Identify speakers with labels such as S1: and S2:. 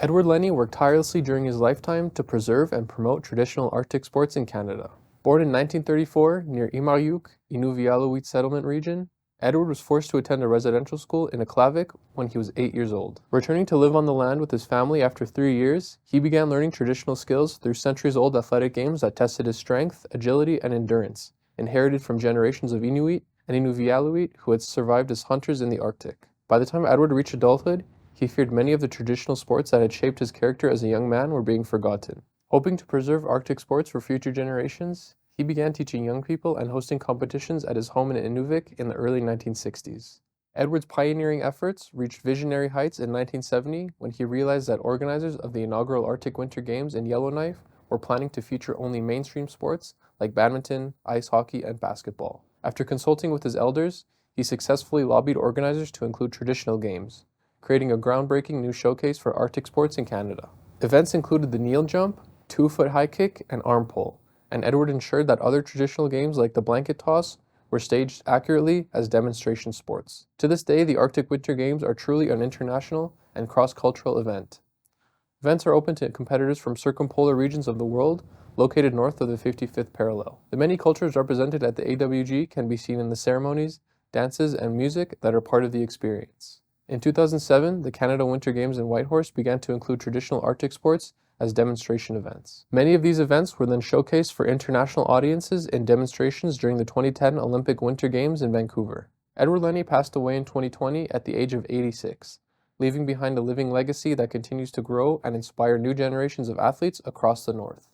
S1: Edward Lennie worked tirelessly during his lifetime to preserve and promote traditional Arctic sports in Canada. Born in 1934 near Inuvialuit, Inuvialuit settlement region, Edward was forced to attend a residential school in Aklavik when he was 8 years old. Returning to live on the land with his family after 3 years, he began learning traditional skills through centuries-old athletic games that tested his strength, agility, and endurance, inherited from generations of Inuit and Inuvialuit who had survived as hunters in the Arctic. By the time Edward reached adulthood, he feared many of the traditional sports that had shaped his character as a young man were being forgotten. Hoping to preserve Arctic sports for future generations, he began teaching young people and hosting competitions at his home in Inuvik in the early 1960s. Edward's pioneering efforts reached visionary heights in 1970 when he realized that organizers of the inaugural Arctic Winter Games in Yellowknife were planning to feature only mainstream sports like badminton, ice hockey, and basketball. After consulting with his elders, he successfully lobbied organizers to include traditional games, creating a groundbreaking new showcase for Arctic sports in Canada. Events included the kneel jump, 2-foot high kick, and arm pull, and Edward ensured that other traditional games like the blanket toss were staged accurately as demonstration sports. To this day, the Arctic Winter Games are truly an international and cross-cultural event. Events are open to competitors from circumpolar regions of the world located north of the 55th parallel. The many cultures represented at the AWG can be seen in the ceremonies, dances, and music that are part of the experience. In 2007, the Canada Winter Games in Whitehorse began to include traditional Arctic sports as demonstration events. Many of these events were then showcased for international audiences in demonstrations during the 2010 Olympic Winter Games in Vancouver. Edward Lennie passed away in 2020 at the age of 86, leaving behind a living legacy that continues to grow and inspire new generations of athletes across the North.